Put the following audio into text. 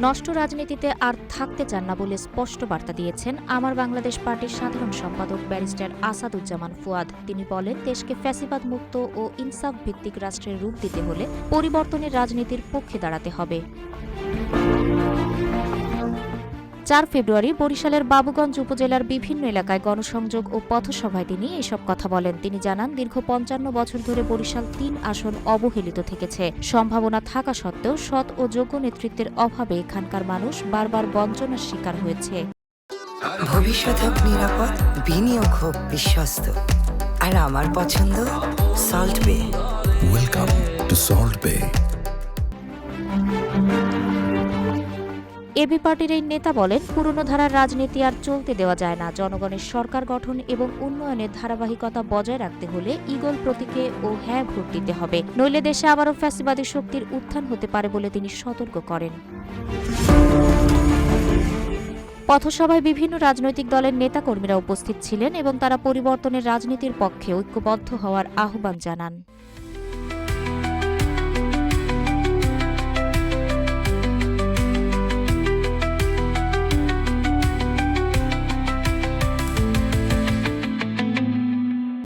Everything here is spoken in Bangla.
নষ্ট রাজনীতিতে আর থাকতে চান না বলে স্পষ্ট বার্তা দিয়েছেন আমার বাংলাদেশ পার্টির সাধারণ সম্পাদক ব্যারিস্টার আসাদুজ্জামান ফুয়াদ। তিনি বলেন, দেশকে ফ্যাসিবাদ মুক্ত ও ইনসাফ ভিত্তিক রাষ্ট্রের রূপ দিতে হলে পরিবর্তনের রাজনীতির পক্ষে দাঁড়াতে হবে। ৪ ফেব্রুয়ারি বরিশালের বাবুগঞ্জ উপজেলার বিভিন্ন এলাকায় গণসংযোগ ও পথসভায় তিনি এসব কথা বলেন। তিনি জানান, দীর্ঘ ৫৫ বছর ধরে বরিশাল ৩ আসন অবহেলিত থেকেছে। সম্ভাবনা থাকা সত্ত্বেও সৎ ও যোগ্য নেতৃত্বের অভাবে এখানকার মানুষ বারবার বঞ্চনার শিকার হয়েছে। ভবিষ্যৎ হোক নিরাপদ, বিনিয়োগ হোক বিশ্বস্ত, আর আমার পছন্দ Salt Bae. Welcome to Salt Bae. A B পার্টির এই নেতা বলেন, পুরনো ধারার রাজনীতি আর চলতে দেওয়া যায় না। জনগণের সরকার গঠন এবং উন্নয়নের ধারাবাহিকতা বজায় রাখতে হলে ঈগল প্রতীকে ও হ্যাঁ ভোট দিতে হবে, নইলে দেশে আবারও ফ্যাসিবাদী শক্তির উত্থান হতে পারে বলে তিনি সতর্ক করেন। পথসভায় বিভিন্ন রাজনৈতিক দলের নেতাকর্মীরা উপস্থিত ছিলেন এবং তারা পরিবর্তনের রাজনীতির পক্ষে ঐক্যবদ্ধ হওয়ার আহ্বান জানান।